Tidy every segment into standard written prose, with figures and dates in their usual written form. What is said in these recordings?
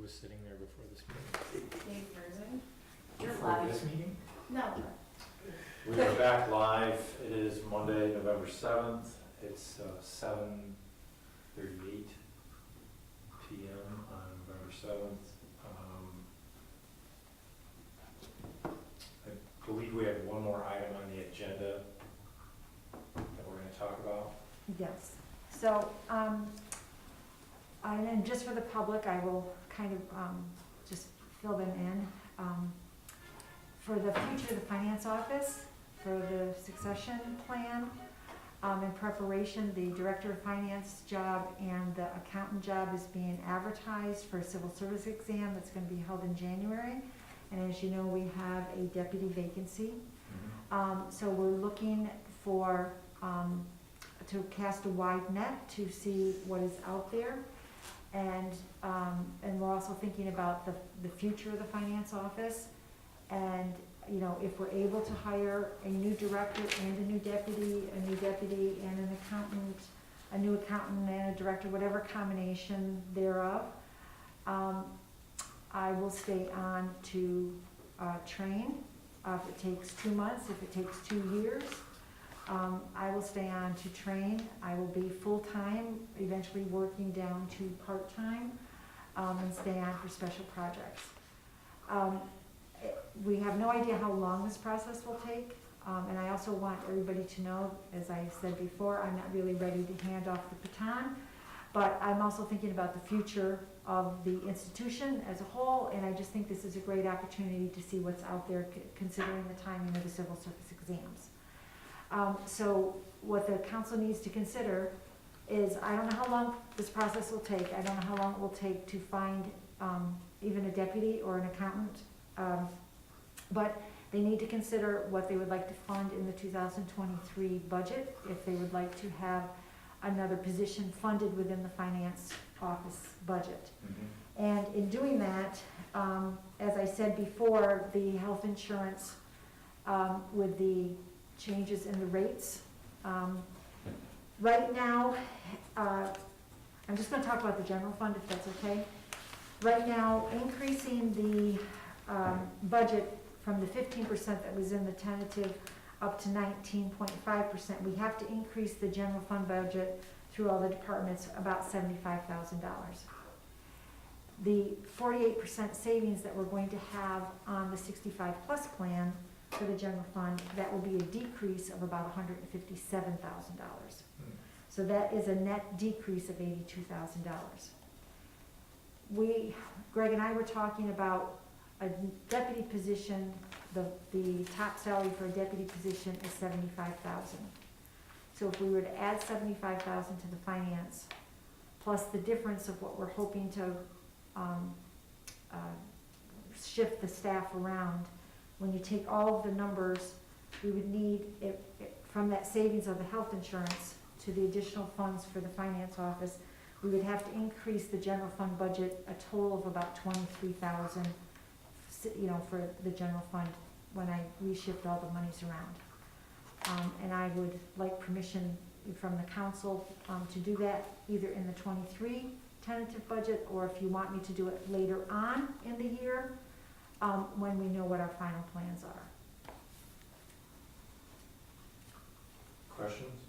was sitting there before this meeting? Dave Burton. You're Before live. this meeting? No. We are back live. It is Monday, November 7th. It's 7:38 PM on November 7th. I believe we have one more item on the agenda that we're going to talk about. Yes. So, and then just for the public, I will kind of just fill them in. For the future of the finance office, for the succession plan, in preparation, the director of finance job and the accountant job is being advertised for a civil service exam that's going to be held in January. And as you know, we have a deputy vacancy. So we're looking for, to cast a wide net to see what is out there. And we're also thinking about the future of the finance office. And, you know, if we're able to hire a new director and a new deputy and an accountant, a new accountant and a director, whatever combination thereof, I will stay on to train. If it takes 2 months, if it takes 2 years, I will stay on to train. I will be full-time, eventually working down to part-time, and stay on for special projects. We have no idea how long this process will take, and I also want everybody to know, as I said before, I'm not really ready to hand off the baton, but I'm also thinking about the future of the institution as a whole, and I just think this is a great opportunity to see what's out there, considering the timing of the civil service exams. So what the council needs to consider is, I don't know how long this process will take. I don't know how long it will take to find even a deputy or an accountant. But they need to consider what they would like to fund in the 2023 budget, if they would like to have another position funded within the finance office budget. And in doing that, as I said before, the health insurance with the changes in the rates. Right now, I'm just going to talk about the general fund, if that's okay. Right now, increasing the budget from the 15% that was in the tentative up to 19.5%, we have to increase the general fund budget through all the departments about $75,000. The 48% savings that we're going to have on the 65 plus plan for the general fund, that will be a decrease of about $157,000. So that is a net decrease of $82,000. Greg and I were talking about a deputy position. The top salary for a deputy position is $75,000. So if we were to add $75,000 to the finance, plus the difference of what we're hoping to shift the staff around, when you take all of the numbers, we would need, from that savings of the health insurance to the additional funds for the finance office, we would have to increase the general fund budget a total of about $23,000, you know, for the general fund when I reshift all the monies around. And I would like permission from the council to do that either in the 23 tentative budget, or if you want me to do it later on in the year, when we know what our final plans are. Questions?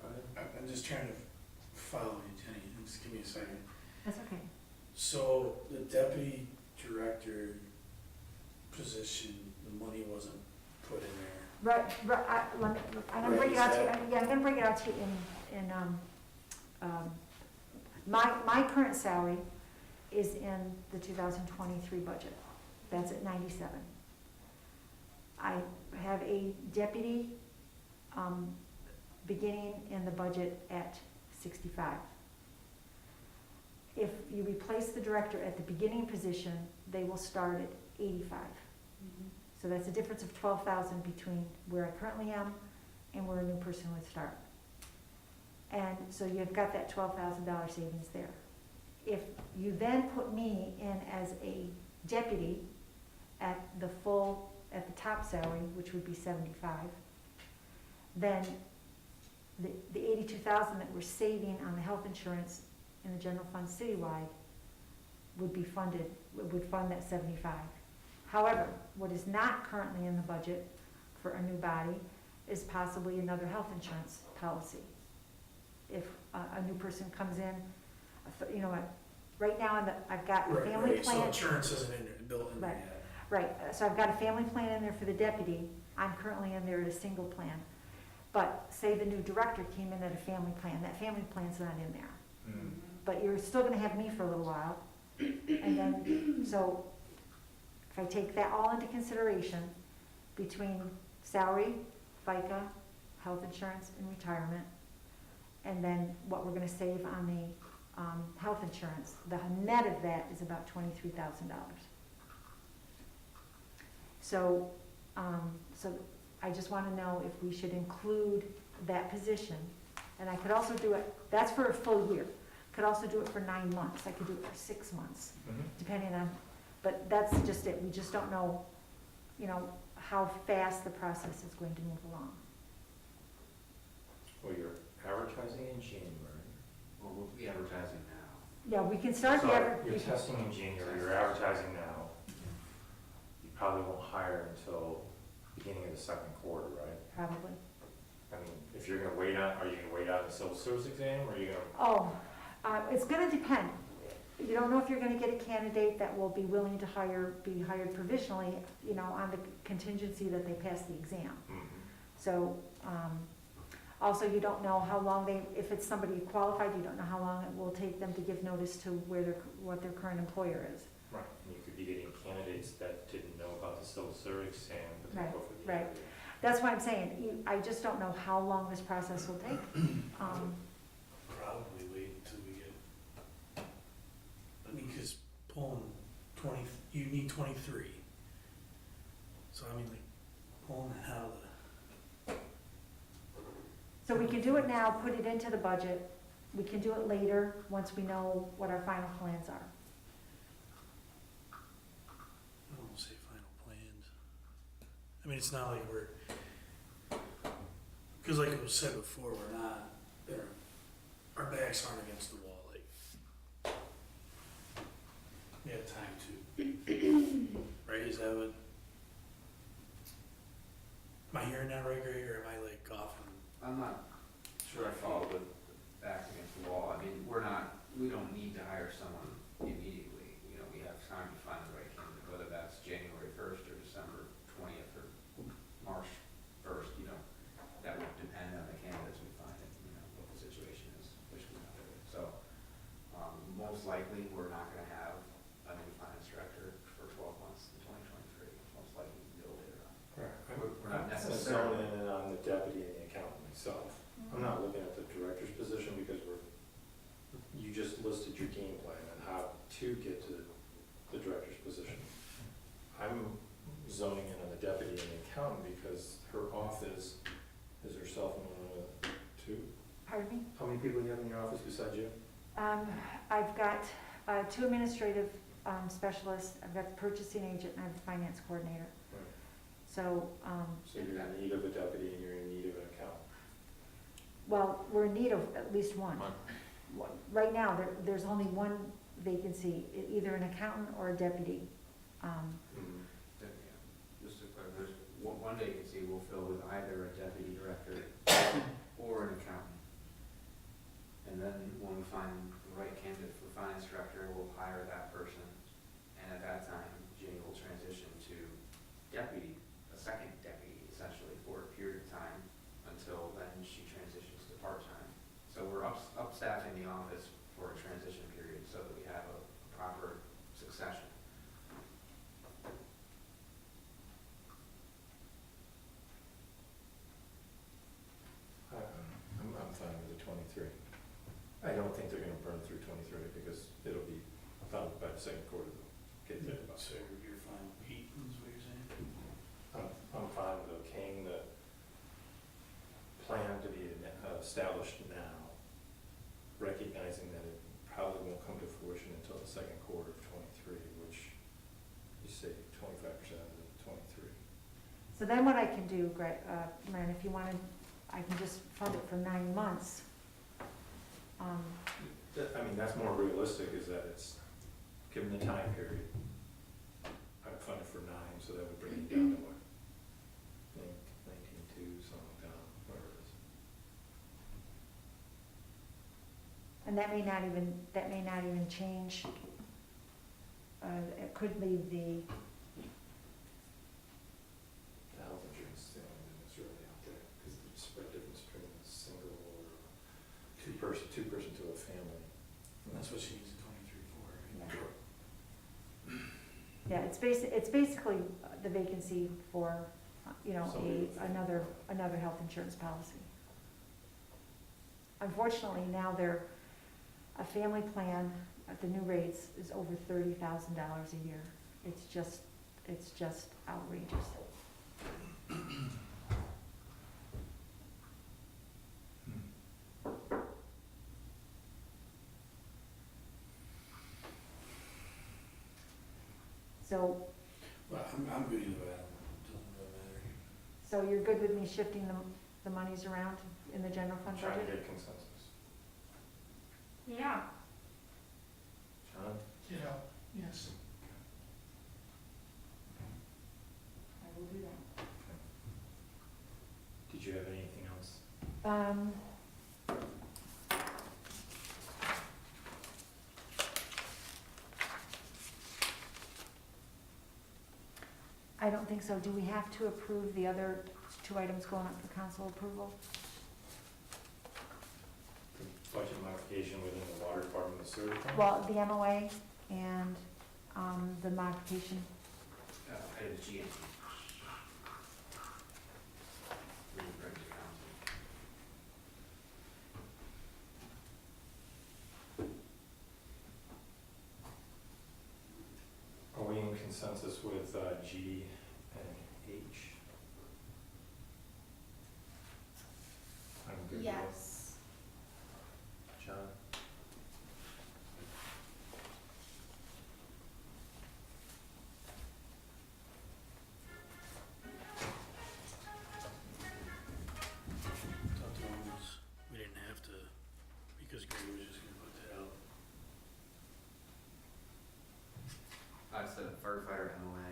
Go ahead. I'm just trying to follow you, Jenny. Just give me a second. That's okay. So the deputy director position, the money wasn't put in there. Right, I'm gonna bring it out to you, yeah, I'm gonna bring it out to you in my current salary is in the 2023 budget. That's at 97. I have a deputy beginning in the budget at 65. If you replace the director at the beginning position, they will start at 85. So that's a difference of 12,000 between where I currently am and where a new person would start. And so you've got that $12,000 savings there. If you then put me in as a deputy at the top salary, which would be 75, then the 82,000 that we're saving on the health insurance in the general fund citywide would be funded, would fund that 75. However, what is not currently in the budget for a new body is possibly another health insurance policy. If a new person comes in, you know what, right now I've got a family Right, so plan. insurance isn't in there, built in there Right. yet. Right, so I've got a family plan in there for the deputy, I'm currently in there at a single plan. But say the new director came in at a family plan, that family plan's not in there. Mm. But you're still gonna have me for a little while. And then, so if I take that all into consideration, between salary, FICA, health insurance and retirement, and then what we're gonna save on the, health insurance, the net of that is about $23,000. So, so I just wanna know if we should include that position. And I could also do it, that's for a full year. Could also do it for 9 months, I could do it for 6 months, Mhm. depending on, but that's just it, we just don't know, you know, how fast the process is going to move along. Well, you're advertising in January. Well, we'll be advertising now. Yeah, we can start the, So you're testing in January, you're advertising now. You probably won't hire until beginning of the second quarter, right? probably. I mean, if you're gonna wait on, are you gonna wait on the civil service exam, or are you gonna? Oh, it's gonna depend. You don't know if you're gonna get a candidate that will be willing to be hired provisionally, you know, on the contingency that they pass the exam. Mhm. So, also you don't know how long if it's somebody qualified, you don't know how long it will take them to give notice to what their current employer is. Right, and you could be getting candidates that didn't know about the civil service exam, but they Right, go for the right. interview. That's why I'm saying, I just don't know how long this process will take. Probably wait until we get, I mean, cause pulling 20, you need 23. So I mean, like, pulling out of So we can do it now, put it into the budget. We can do it later, once we know what our final plans are. I don't wanna say final plans. I mean, it's not like cause like it was said before, we're not, our backs aren't against the wall, like. We have time to. Right, is that what? Am I hearing that right, Greg, or am I like off on? I'm not sure I follow the back against the wall. I mean, we don't need to hire someone immediately. You know, we have time to find the right candidate, whether that's January 1st or December 20th or March 1st, you know. That would depend on the candidates we find and, you know, what the situation is, which we know. So, most likely, we're not gonna have a new finance director for 12 months in 2023. Most likely, we'll later on. Right. We're not I'm necessarily. zoning in on the deputy and the accountant myself. I'm not looking at the director's position because you just listed your game plan on how to get to the director's position. I'm zoning in on the deputy and the accountant because her office is herself and one of the two. Pardon me? How many people do you have in your office besides you? I've got 2 administrative specialists, I've got the purchasing agent, and I have the finance coordinator. Right. So, So you're in need of a deputy and you're in need of an accountant. well, we're in need of at least one. Right now, there's only one vacancy, either an accountant or a deputy. Mhm. Then, yeah, just to clarify, there's one vacancy we'll fill with either a deputy director or an accountant. And then when we find the right candidate for finance director, we'll hire that person. And at that time, Jane will transition to deputy, a second deputy essentially for a period of time until then she transitions to part-time. So we're upstaffing the office for a transition period so that we have a proper succession. I'm fine with the 23. I don't think they're gonna burn through 23 because it'll be done by the second quarter. They'll get there. So you're fine with 8, is what you're saying? I'm fine with okaying the plan to be established now, recognizing that it probably won't come to fruition until the second quarter of 23, which you say 25% of the 23. So then what I can do, Greg, Marin, if you wanted, I can just fund it for 9 months. I mean, that's more realistic, is that it's, given the time period, I'd fund it for 9, so that would bring it down to what? 19.2, something like that, whatever it is. And that may not even change. It could leave the, The health insurance is the only thing that's really out there, because the spread difference between a single or two-person to a family. And that's what she needs a 23 for, right? yeah, it's basically the vacancy for, Somebody with- another health insurance policy. Unfortunately, now a family plan at the new rates is over $30,000 a year. It's just outrageous. So, Well, I'm good either way, doesn't really matter. so you're good with me shifting the monies around in the general fund Trying to budget? get consensus. Yeah. John? Yeah, yes. I will do that. Did you have anything else? I don't think so. Do we have to approve the other 2 items going up for council approval? The budget modification within the water department, the sewer department? Well, the MOA and the modification. Item G and T. We can bring to council. Are we in consensus with G and H? I'm good with it. Yes. John? Talked to him, we didn't have to, because Greg was just gonna put that out. I said firefighter MOA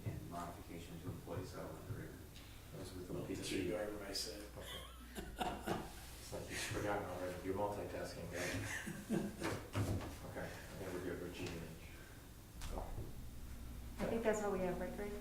and modification to employee settlement agreement. That was with Well, the PT. disregard what I said. Okay. It's like you've forgotten already, you're multitasking, guy. Okay, I think we're good with G and H. Oh, I think that's all we have, right, Greg?